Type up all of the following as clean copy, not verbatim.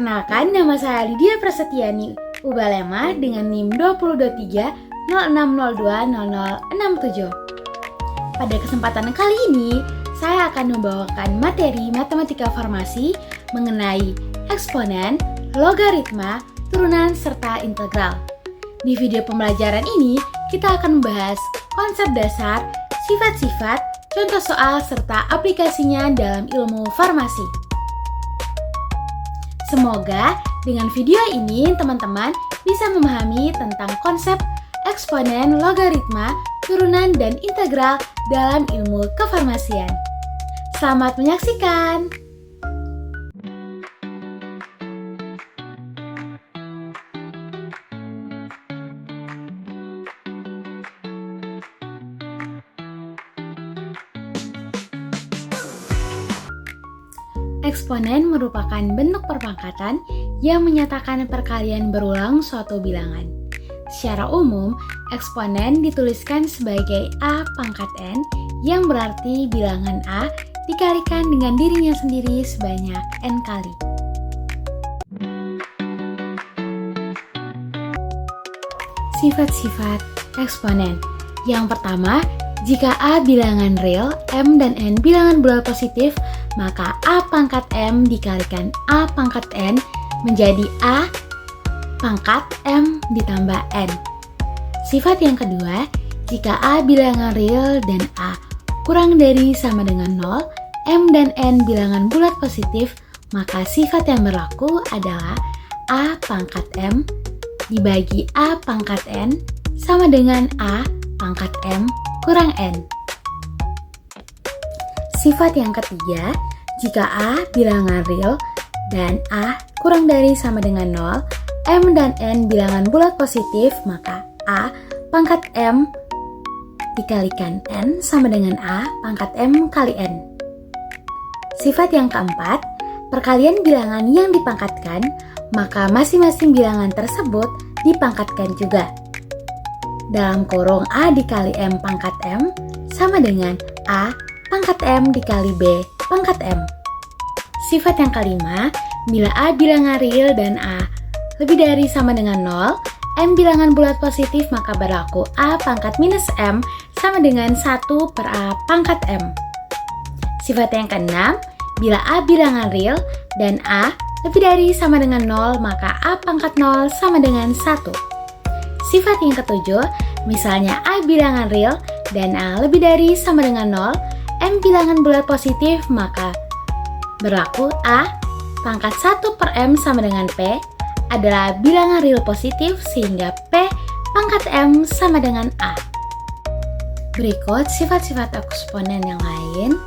Perkenalkan, nama saya Lydia Prasetyani Ubalema dengan NIM 2023 Pada kesempatan kali ini, saya akan membawakan materi matematika farmasi mengenai eksponen, logaritma, turunan, serta integral. Di video pembelajaran ini, kita akan membahas konsep dasar, sifat-sifat, contoh soal, serta aplikasinya dalam ilmu farmasi. Semoga dengan video ini teman-teman bisa memahami tentang konsep eksponen, logaritma, turunan, dan integral dalam ilmu kefarmasian. Selamat menyaksikan! Eksponen merupakan bentuk perpangkatan yang menyatakan perkalian berulang suatu bilangan. Secara umum, eksponen dituliskan sebagai A pangkat N yang berarti bilangan A dikalikan dengan dirinya sendiri sebanyak N kali. Sifat-sifat eksponen. Yang pertama, jika A bilangan real, M dan N bilangan bulat positif, maka A pangkat M dikalikan A pangkat N menjadi A pangkat M ditambah N. Sifat yang kedua, jika A bilangan real dan A kurang dari sama dengan 0, M dan N bilangan bulat positif, maka sifat yang berlaku adalah A pangkat M dibagi A pangkat N sama dengan A pangkat M kurang N. Sifat yang ketiga, jika A bilangan real dan A kurang dari sama dengan 0, M dan N bilangan bulat positif, maka A pangkat M dikalikan N sama dengan A pangkat M kali N. Sifat yang keempat, perkalian bilangan yang dipangkatkan, maka masing-masing bilangan tersebut dipangkatkan juga. Dalam kurung A dikali M pangkat M sama dengan A pangkat M dikali B pangkat M. Sifat yang kelima, bila A bilangan real dan A lebih dari sama dengan 0, M bilangan bulat positif, maka berlaku A pangkat minus M sama dengan 1 per A pangkat M. Sifat yang keenam, bila A bilangan real dan A lebih dari sama dengan 0, maka A pangkat 0 sama dengan 1. Sifat yang ketujuh, misalnya A bilangan real dan A lebih dari sama dengan 0, M bilangan bulat positif, maka berlaku A pangkat 1 per M sama dengan P adalah bilangan real positif sehingga P pangkat M sama dengan A. Berikut sifat-sifat eksponen yang lain.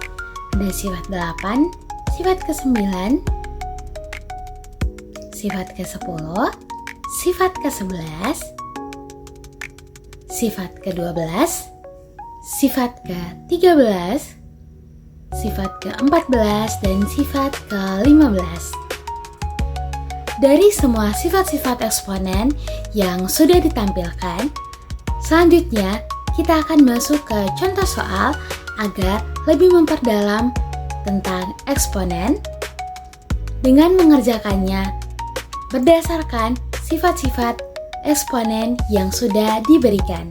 Ada sifat 8, sifat ke-9, sifat ke-10, sifat ke-11, sifat ke-12, sifat ke-13, sifat ke-14, dan sifat ke-15. Dari semua sifat-sifat eksponen yang sudah ditampilkan, selanjutnya kita akan masuk ke contoh soal agar lebih memperdalam tentang eksponen dengan mengerjakannya berdasarkan sifat-sifat eksponen yang sudah diberikan.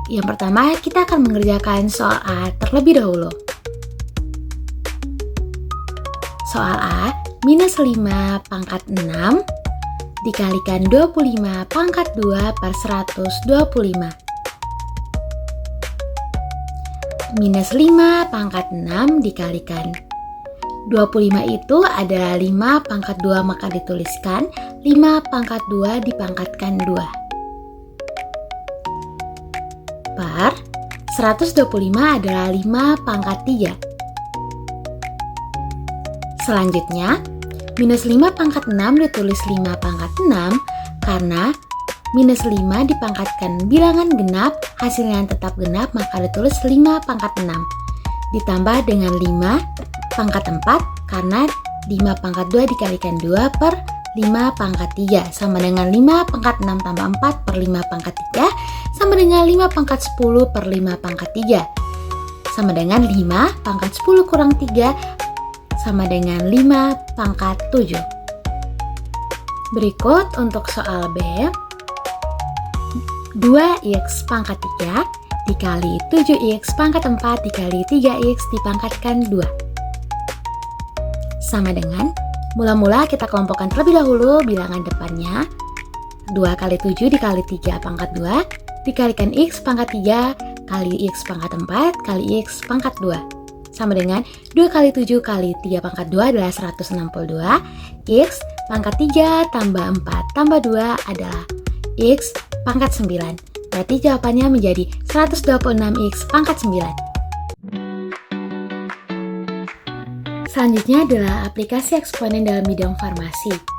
Yang pertama, kita akan mengerjakan soal A terlebih dahulu. Soal A, minus 5 pangkat 6 dikalikan 25 pangkat 2 per 125. Minus 5 pangkat 6 dikalikan 25 itu adalah 5 pangkat 2, maka dituliskan 5 pangkat 2 dipangkatkan 2. Per 125 adalah 5 pangkat 3. Selanjutnya, minus 5 pangkat 6 ditulis 5 pangkat 6 karena minus 5 dipangkatkan bilangan genap, hasilnya tetap genap, maka ditulis 5 pangkat 6. Ditambah dengan 5 pangkat 4 karena 5 pangkat 2 dikalikan 2 per 5 pangkat 3 sama dengan 5 pangkat 6 tambah 4 per 5 pangkat 3 sama dengan 5 pangkat 10 per 5 pangkat 3. sama dengan 5 pangkat 10 kurang 3 sama dengan 5 pangkat 7. Berikut untuk soal B, 2x pangkat 3 dikali 7x pangkat 4 dikali 3x dipangkatkan 2. Sama dengan, mula-mula kita kelompokkan terlebih dahulu bilangan depannya. 2 kali 7 dikali 3 pangkat 2 dikalikan x pangkat 3 kali x pangkat 4 kali x pangkat 2. Sama dengan 2 kali 7 kali 3 pangkat 2 adalah 162. X pangkat 3 tambah 4 tambah 2 adalah x pangkat 9. Berarti jawabannya menjadi 126x pangkat 9. Selanjutnya adalah aplikasi eksponen dalam bidang farmasi.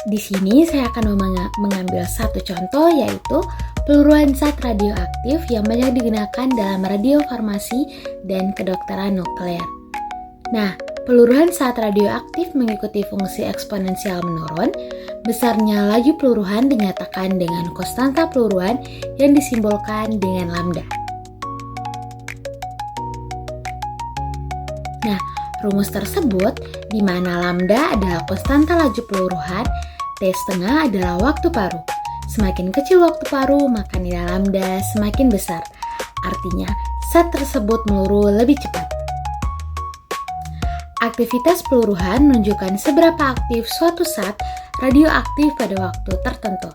Di sini saya akan mengambil satu contoh, yaitu peluruhan zat radioaktif yang banyak digunakan dalam radiofarmasi dan kedokteran nuklir. Nah, peluruhan zat radioaktif mengikuti fungsi eksponensial menurun. Besarnya laju peluruhan dinyatakan dengan konstanta peluruhan yang disimbolkan dengan lambda. Nah, rumus tersebut di mana lambda adalah konstanta laju peluruhan, T setengah adalah waktu paru. Semakin kecil waktu paru, maka nilai lambda semakin besar. Artinya, zat tersebut meluruh lebih cepat. Aktivitas peluruhan menunjukkan seberapa aktif suatu zat radioaktif pada waktu tertentu.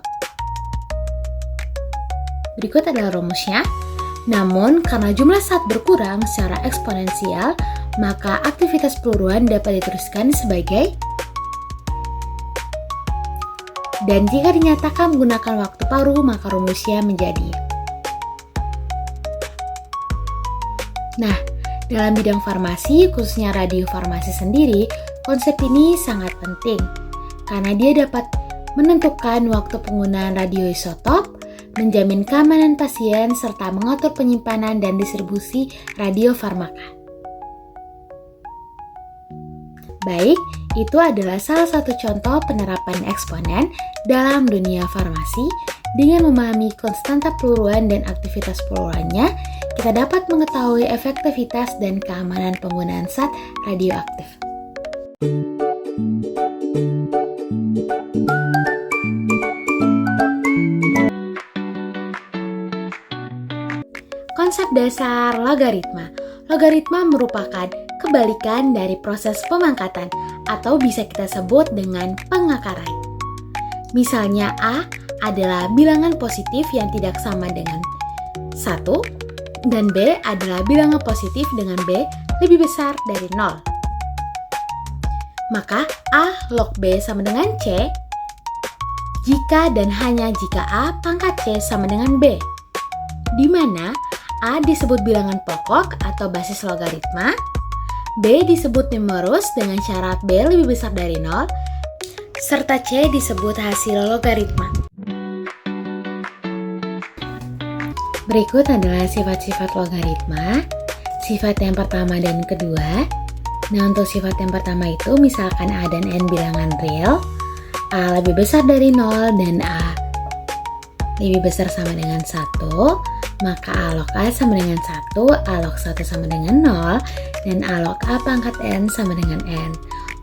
Berikut adalah rumusnya. Namun, karena jumlah zat berkurang secara eksponensial, maka aktivitas peluruhan dapat diteruskan sebagai, dan jika dinyatakan menggunakan waktu paru, maka rumusnya menjadi. Nah, dalam bidang farmasi, khususnya radiofarmasi sendiri, konsep ini sangat penting karena dia dapat menentukan waktu penggunaan radioisotop, menjamin keamanan pasien, serta mengatur penyimpanan dan distribusi radiofarmaka. Baik, itu adalah salah satu contoh penerapan eksponen dalam dunia farmasi. Dengan memahami konstanta peluruhan dan aktivitas peluruhannya, kita dapat mengetahui efektivitas dan keamanan penggunaan zat radioaktif. Konsep dasar logaritma. Logaritma merupakan kebalikan dari proses pemangkatan atau bisa kita sebut dengan pengakaran. Misalnya A adalah bilangan positif yang tidak sama dengan 1 dan B adalah bilangan positif dengan B lebih besar dari 0. Maka A log B sama dengan C jika dan hanya jika A pangkat C sama dengan B, di mana A disebut bilangan pokok atau basis logaritma, B disebut numerus dengan syarat B lebih besar dari 0, serta C disebut hasil logaritma. Berikut adalah sifat-sifat logaritma, sifat yang pertama dan kedua. Nah, untuk sifat yang pertama itu misalkan A dan N bilangan real, A lebih besar dari 0 dan A lebih besar sama dengan 1, maka A log A sama dengan 1, A log 1 sama dengan 0, dan A log A pangkat N sama dengan N.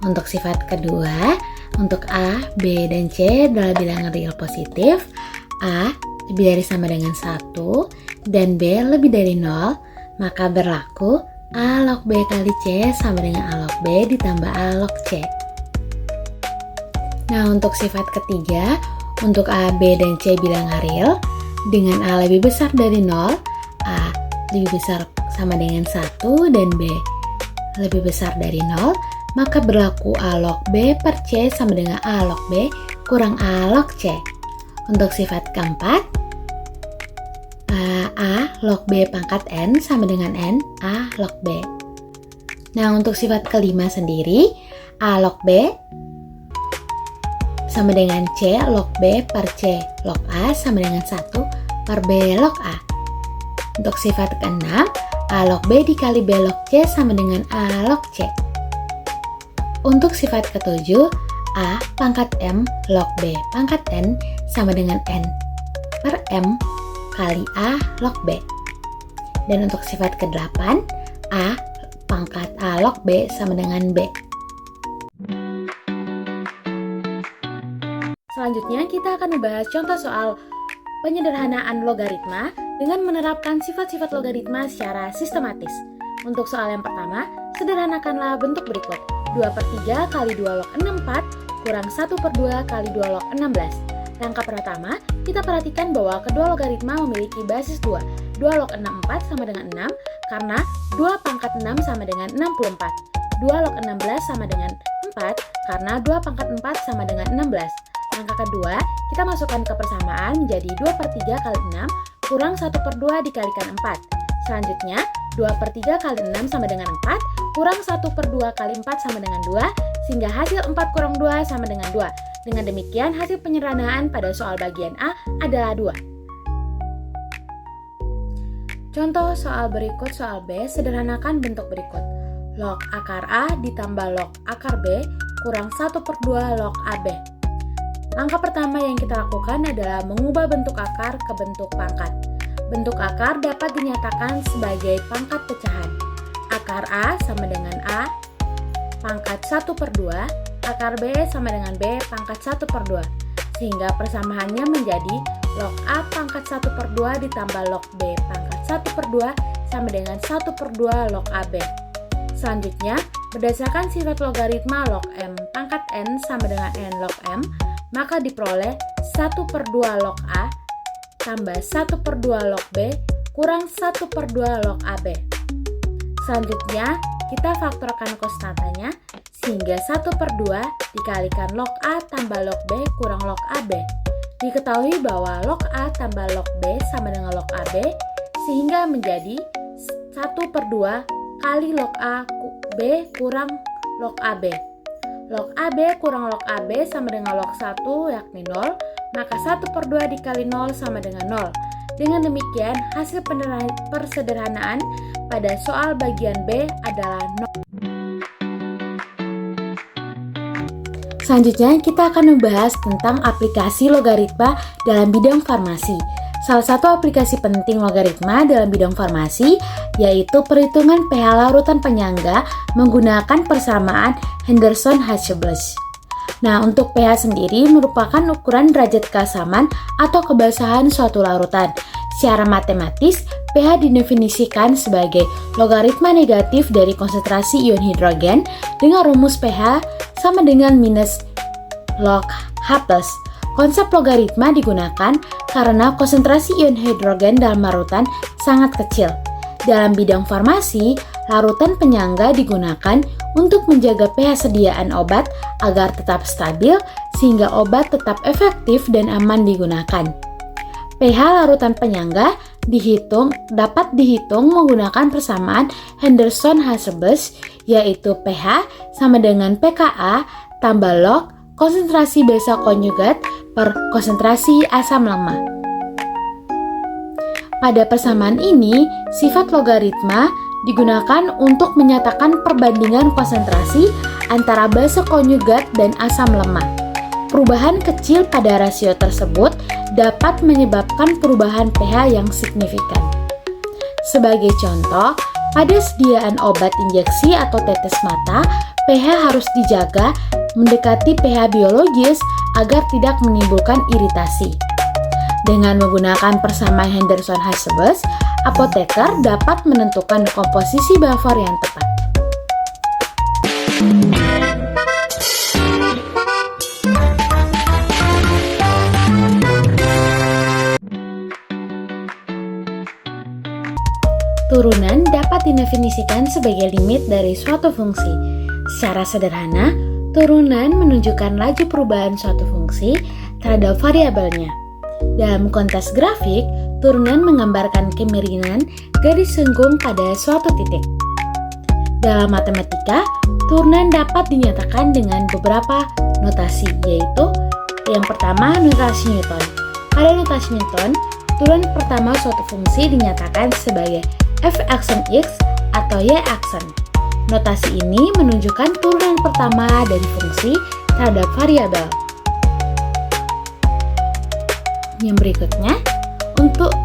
Untuk sifat kedua, untuk A, B, dan C adalah bilangan real positif, A lebih dari sama dengan 1, dan B lebih dari 0, maka berlaku A log B kali C sama dengan A log B ditambah A log C. Nah, untuk sifat ketiga, untuk A, B, dan C bilangan real, dengan A lebih besar dari 0, A lebih besar sama dengan 1, dan B lebih besar dari 0, maka berlaku A log B per C sama dengan A log B kurang A log C. Untuk sifat keempat, A log B pangkat N sama dengan N A log B. Nah, untuk sifat kelima sendiri, A log B sama dengan C log B per C log A sama dengan 1 per B log A. Untuk sifat keenam, A log B dikali B log C sama dengan A log C. Untuk sifat ketujuh, A pangkat M log B pangkat N sama dengan N per M kali A log B. Dan untuk sifat ke-8, A pangkat A log B sama dengan B. Selanjutnya kita akan membahas contoh soal penyederhanaan logaritma dengan menerapkan sifat-sifat logaritma secara sistematis. Untuk soal yang pertama, sederhanakanlah bentuk berikut. 2/3 kali 2 log 64 kurang 1/2 kali 2 log 16. Langkah pertama, kita perhatikan bahwa kedua logaritma memiliki basis 2. 2 log 64 sama dengan 6 karena 2 pangkat 6 sama dengan 64. 2 log 16 sama dengan 4 karena 2 pangkat 4 sama dengan 16. Langkah kedua, kita masukkan ke persamaan menjadi 2/3 kali 6 kurang 1/2 dikalikan 4. Selanjutnya, 2/3 kali 6 sama dengan 4 kurang 1/2 kali 4 sama dengan 2, sehingga hasil 4 kurang 2 sama dengan 2. Dengan demikian, hasil penyederhanaan pada soal bagian A adalah 2. Contoh soal berikut soal B, sederhanakan bentuk berikut. Log akar A ditambah log akar B kurang 1/2 log AB. Langkah pertama yang kita lakukan adalah mengubah bentuk akar ke bentuk pangkat. Bentuk akar dapat dinyatakan sebagai pangkat pecahan. Akar A sama dengan A pangkat 1/2, akar B sama dengan B pangkat 1/2. Sehingga persamaannya menjadi log A pangkat 1/2 ditambah log B pangkat 1/2 sama dengan 1/2 log AB. Selanjutnya, berdasarkan sifat logaritma log M pangkat N sama dengan N log M, maka diperoleh 1/2 log A tambah 1/2 log B kurang 1/2 log AB. Selanjutnya, kita faktorkan konstantanya sehingga 1/2 dikalikan log A tambah log B kurang log AB. Diketahui bahwa log A tambah log B sama dengan log AB, sehingga menjadi 1/2 kali log A B kurang log AB. Log AB kurang log AB sama dengan log 1 yakni 0, maka 1/2 dikali 0 sama dengan 0. Dengan demikian, hasil persederhanaan pada soal bagian B adalah 0. Selanjutnya, kita akan membahas tentang aplikasi logaritma dalam bidang farmasi. Salah satu aplikasi penting logaritma dalam bidang farmasi yaitu perhitungan pH larutan penyangga menggunakan persamaan Henderson-Hasselbalch. Nah, untuk pH sendiri merupakan ukuran derajat keasaman atau kebasahan suatu larutan. Secara matematis, pH didefinisikan sebagai logaritma negatif dari konsentrasi ion hidrogen dengan rumus pH sama dengan minus log H+. Konsep logaritma digunakan karena konsentrasi ion hidrogen dalam larutan sangat kecil. Dalam bidang farmasi, larutan penyangga digunakan untuk menjaga pH sediaan obat agar tetap stabil sehingga obat tetap efektif dan aman digunakan. pH larutan penyangga dapat dihitung menggunakan persamaan Henderson-Hasselbalch, yaitu pH sama dengan pKa tambah log konsentrasi basa konjugat per konsentrasi asam lemah. Pada persamaan ini, sifat logaritma digunakan untuk menyatakan perbandingan konsentrasi antara basa konjugat dan asam lemah. Perubahan kecil pada rasio tersebut dapat menyebabkan perubahan pH yang signifikan. Sebagai contoh, pada sediaan obat injeksi atau tetes mata, pH harus dijaga mendekati pH biologis agar tidak menimbulkan iritasi. Dengan menggunakan persamaan Henderson-Hasselbalch, apoteker dapat menentukan komposisi buffer yang tepat. Turunan dapat didefinisikan sebagai limit dari suatu fungsi. Secara sederhana, turunan menunjukkan laju perubahan suatu fungsi terhadap variabelnya. Dalam konteks grafik, turunan menggambarkan kemiringan garis sengkung pada suatu titik. Dalam matematika, turunan dapat dinyatakan dengan beberapa notasi, yaitu yang pertama notasi Newton. Pada notasi Newton, turunan pertama suatu fungsi dinyatakan sebagai f aksen x atau y aksen. Notasi ini menunjukkan turunan pertama dari fungsi terhadap variabel. Yang berikutnya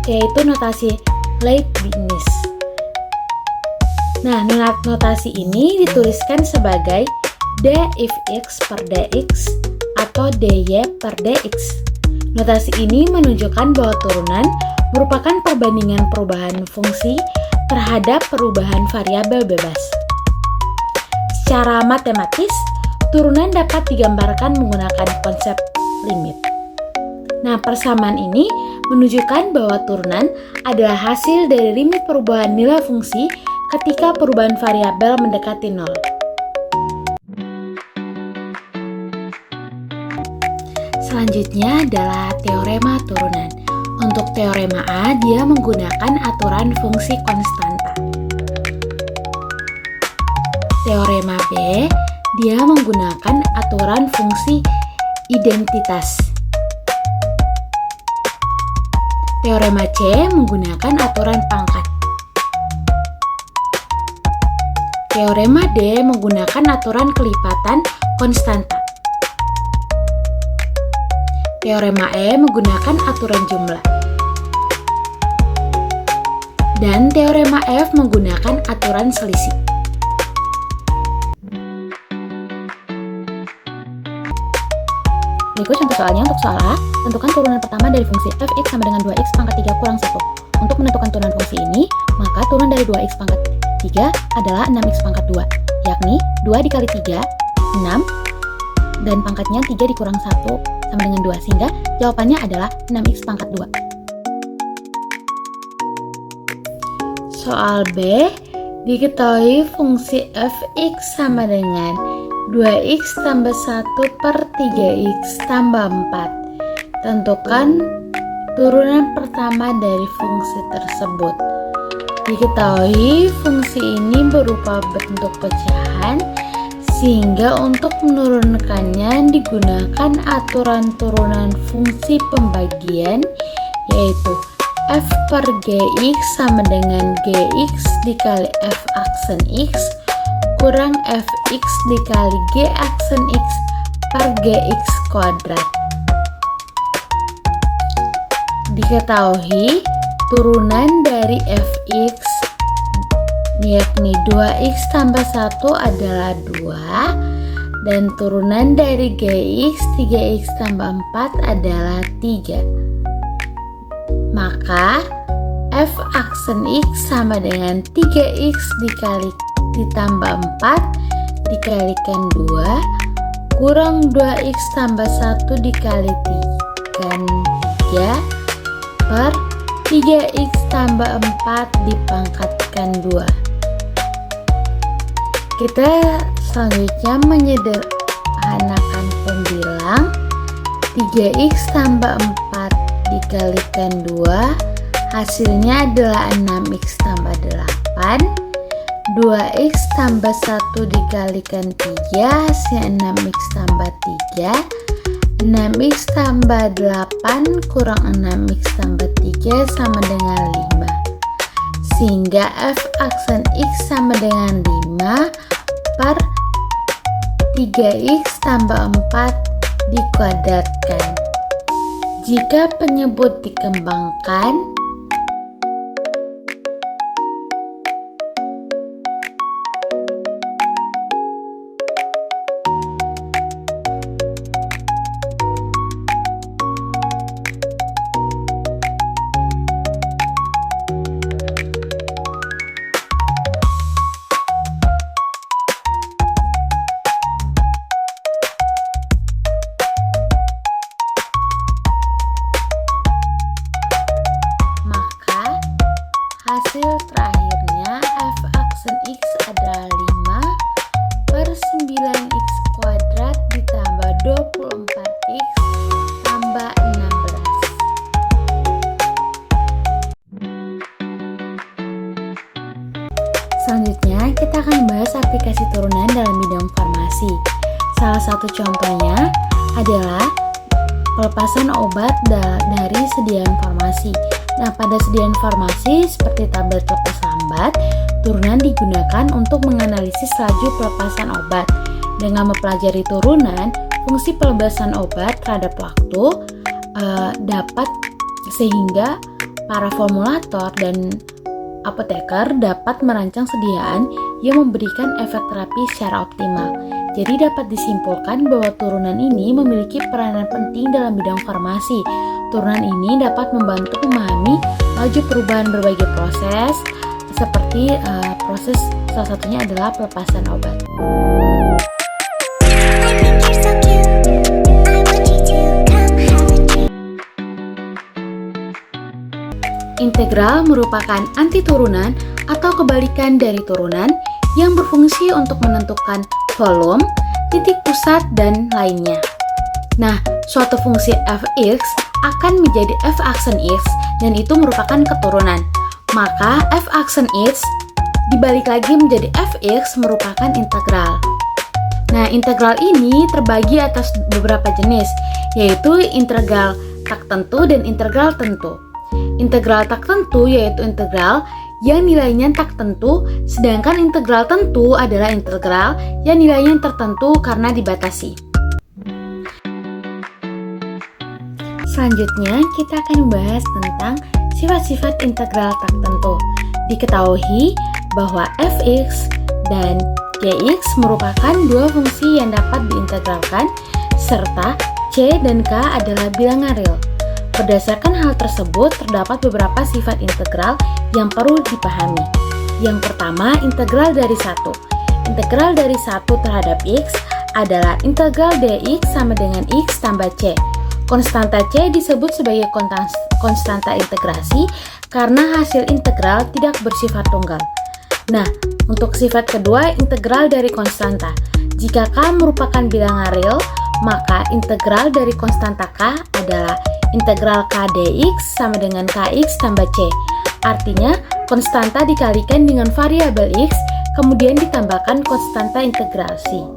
yaitu notasi Leibniz. Nah, notasi ini dituliskan sebagai d if x per dx atau dy per dx. Notasi ini menunjukkan bahwa turunan merupakan perbandingan perubahan fungsi terhadap perubahan variabel bebas. Secara matematis, turunan dapat digambarkan menggunakan konsep limit. Nah, persamaan ini menunjukkan bahwa turunan adalah hasil dari limit perubahan nilai fungsi ketika perubahan variabel mendekati nol. Selanjutnya adalah teorema turunan. Untuk teorema A, dia menggunakan aturan fungsi konstanta. Teorema B, dia menggunakan aturan fungsi identitas. Teorema C menggunakan aturan pangkat. Teorema D menggunakan aturan kelipatan konstanta. Teorema E menggunakan aturan jumlah. Dan teorema F menggunakan aturan selisih. Berikut contoh soalnya. Untuk soal A, tentukan turunan pertama dari fungsi fx sama dengan 2x pangkat 3 kurang 1. Untuk menentukan turunan fungsi ini, maka turunan dari 2x pangkat 3 adalah 6x pangkat 2, yakni 2 dikali 3, 6, dan pangkatnya 3 dikurang 1 sama dengan 2, sehingga jawabannya adalah 6x pangkat 2. Soal B, diketahui fungsi fx sama dengan 2x tambah 1 per 3x tambah 4. Tentukan turunan pertama dari fungsi tersebut. Diketahui fungsi ini berupa bentuk pecahan, sehingga untuk menurunkannya digunakan aturan turunan fungsi pembagian, yaitu f per gx sama dengan gx dikali f aksen x kurang fx dikali g aksen x per gx kuadrat. Diketahui turunan dari fx yakni 2x tambah 1 adalah 2, dan turunan dari gx 3x tambah 4 adalah 3. Maka f aksen x sama dengan 3x dikali ditambah 4 dikalikan 2 kurang 2x tambah 1 dikali 3 per 3x tambah 4 dipangkatkan 2. Kita selanjutnya menyederhanakan pembilang. 3x tambah 4 dikalikan 2 hasilnya adalah 6x tambah 8. 2x tambah 1 dikalikan 3 hasilnya 6x tambah 3. 6x tambah 8 kurang 6x tambah 3 sama dengan 5, sehingga f aksen x sama dengan 5 per 3x tambah 4 dikuadratkan. Jika penyebut dikembangkan, hasil terakhirnya f aksen x adalah 5 per 9x kuadrat ditambah 24x tambah 16. Selanjutnya kita akan bahas aplikasi turunan dalam bidang farmasi. Salah satu contohnya adalah pelepasan obat dari sediaan farmasi. Nah, pada sediaan farmasi seperti tablet lepas lambat, turunan digunakan untuk menganalisis laju pelepasan obat. Dengan mempelajari turunan, fungsi pelepasan obat terhadap waktu dapat sehingga para formulator dan apoteker dapat merancang sediaan yang memberikan efek terapi secara optimal. Jadi dapat disimpulkan bahwa turunan ini memiliki peranan penting dalam bidang farmasi. Turunan ini dapat membantu memahami laju perubahan berbagai proses, seperti proses salah satunya adalah pelepasan obat. Integral merupakan anti turunan atau kebalikan dari turunan yang berfungsi untuk menentukan volume, titik pusat, dan lainnya. Nah, suatu fungsi f(x) akan menjadi f aksen x dan itu merupakan keturunan. Maka f aksen x dibalik lagi menjadi fx merupakan integral. Nah, integral ini terbagi atas beberapa jenis, yaitu integral tak tentu dan integral tentu. Integral tak tentu yaitu integral yang nilainya tak tentu, sedangkan integral tentu adalah integral yang nilainya tertentu karena dibatasi. Selanjutnya, kita akan membahas tentang sifat-sifat integral tak tentu. Diketahui bahwa fx dan gx merupakan dua fungsi yang dapat diintegralkan, serta c dan k adalah bilangan real. Berdasarkan hal tersebut, terdapat beberapa sifat integral yang perlu dipahami. Yang pertama, integral dari 1. Integral dari 1 terhadap x adalah integral dx sama dengan x tambah c. Konstanta c disebut sebagai konstanta integrasi karena hasil integral tidak bersifat tunggal. Nah, untuk sifat kedua, integral dari konstanta. Jika k merupakan bilangan real, maka integral dari konstanta k adalah integral k dx sama dengan kx tambah c. Artinya, konstanta dikalikan dengan variabel x, kemudian ditambahkan konstanta integrasi.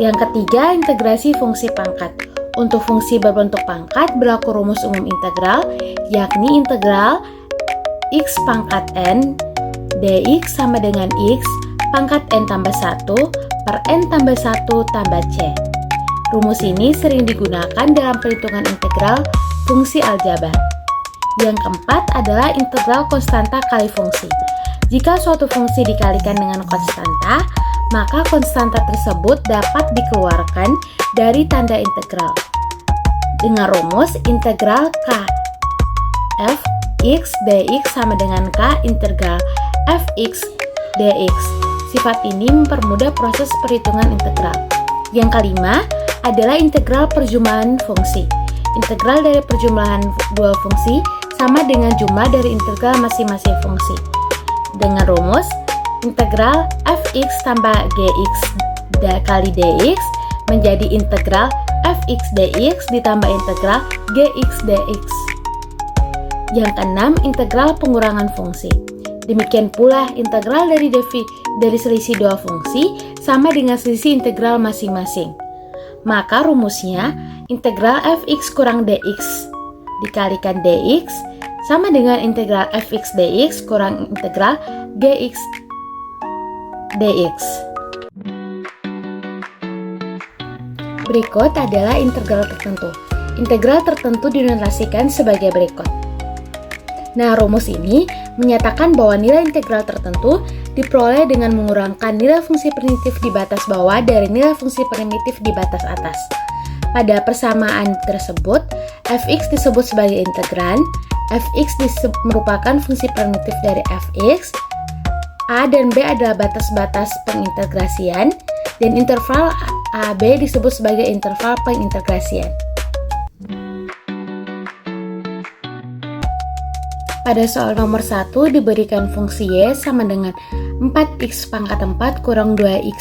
Yang ketiga, integrasi fungsi pangkat. Untuk fungsi berbentuk pangkat berlaku rumus umum integral, yakni integral x pangkat n dx sama dengan x pangkat n tambah 1 per n tambah 1 tambah c. Rumus ini sering digunakan dalam perhitungan integral fungsi aljabar. Yang keempat adalah integral konstanta kali fungsi. Jika suatu fungsi dikalikan dengan konstanta, maka konstanta tersebut dapat dikeluarkan dari tanda integral dengan rumus integral k f x dx sama dengan k integral fx dx. Sifat ini mempermudah proses perhitungan integral. Yang kelima adalah integral perjumlahan fungsi. Integral dari perjumlahan dua fungsi sama dengan jumlah dari integral masing-masing fungsi. Dengan rumus integral fx tambah gx kali dx menjadi integral fx dx ditambah integral gx dx. Yang keenam, integral pengurangan fungsi. Demikian pula integral dari selisih dua fungsi sama dengan selisih integral masing-masing. Maka rumusnya integral fx kurang dx dikalikan dx sama dengan integral fx dx kurang integral gx dx. Berikut adalah integral tertentu. Integral tertentu dinotasikan sebagai berikut. Nah, rumus ini menyatakan bahwa nilai integral tertentu diperoleh dengan mengurangkan nilai fungsi primitif di batas bawah dari nilai fungsi primitif di batas atas. Pada persamaan tersebut, fx disebut sebagai integran, fx merupakan fungsi primitif dari fx, a dan b adalah batas-batas pengintegrasian, dan interval AB disebut sebagai interval pengintegrasian. Pada soal nomor 1 diberikan fungsi y sama dengan 4x pangkat 4 kurang 2x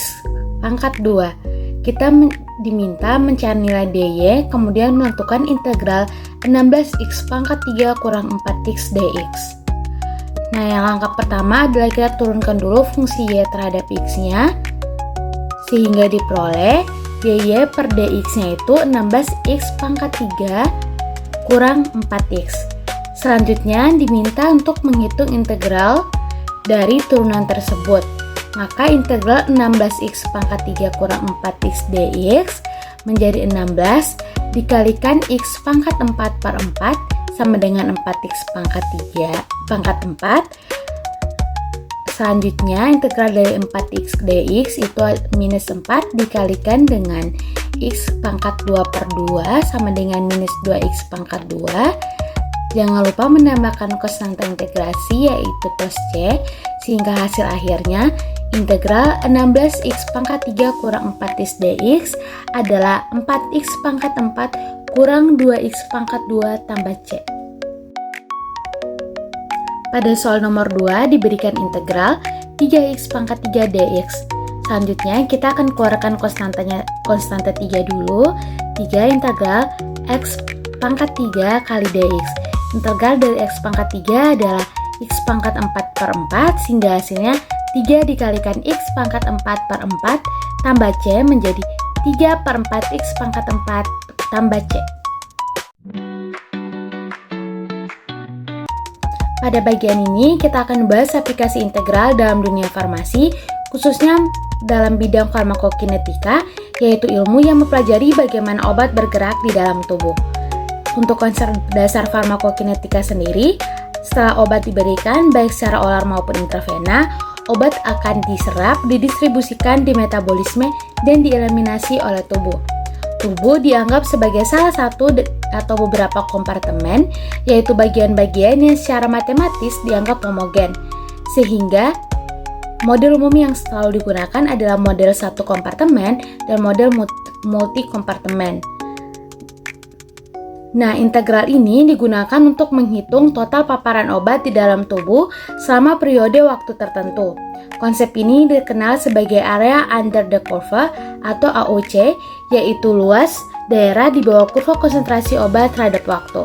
pangkat 2. Kita diminta mencari nilai dy, kemudian menentukan integral 16x pangkat 3 kurang 4x dx. Nah, yang langkah pertama adalah kita turunkan dulu fungsi y terhadap x-nya, sehingga diperoleh dy per dx-nya itu 16x pangkat 3 kurang 4x. Selanjutnya diminta untuk menghitung integral dari turunan tersebut. Maka integral 16x pangkat 3 kurang 4x dx menjadi 16 dikalikan x pangkat 4 per 4 sama dengan 4x pangkat 3 pangkat 4 Selanjutnya, integral dari 4x dx itu minus 4 dikalikan dengan x pangkat 2 per 2 sama dengan minus 2x pangkat 2. Jangan lupa menambahkan konstanta integrasi yaitu plus c, sehingga hasil akhirnya integral 16x pangkat 3 kurang 4x dx adalah 4x pangkat 4 kurang 2x pangkat 2 tambah c. Pada soal nomor 2 diberikan integral 3x pangkat 3 dx. Selanjutnya kita akan keluarkan konstanta 3 dulu. 3 integral x pangkat 3 kali dx. Integral dari x pangkat 3 adalah x pangkat 4 per 4, sehingga hasilnya 3 dikalikan x pangkat 4 per 4 tambah c menjadi 3 per 4 x pangkat 4 tambah c. Pada bagian ini kita akan bahas aplikasi integral dalam dunia farmasi, khususnya dalam bidang farmakokinetika, yaitu ilmu yang mempelajari bagaimana obat bergerak di dalam tubuh. Untuk konsep dasar farmakokinetika sendiri, setelah obat diberikan baik secara oral maupun intravena, obat akan diserap, didistribusikan di metabolisme, dan dieliminasi oleh tubuh. Tubuh dianggap sebagai salah satu atau beberapa kompartemen, yaitu bagian-bagian yang secara matematis dianggap homogen, sehingga model umum yang selalu digunakan adalah model satu kompartemen dan model multi kompartemen. Nah, integral ini digunakan untuk menghitung total paparan obat di dalam tubuh selama periode waktu tertentu. Konsep ini dikenal sebagai area under the curve atau AOC, yaitu luas daerah di bawah kurva konsentrasi obat terhadap waktu.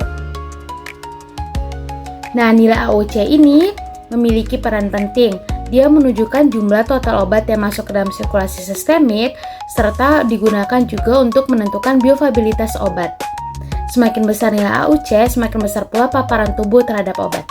Nah, nilai AOC ini memiliki peran penting. Dia menunjukkan jumlah total obat yang masuk ke dalam sirkulasi sistemik, serta digunakan juga untuk menentukan biofabilitas obat. Semakin besar nilai AOC, semakin besar pula paparan tubuh terhadap obat.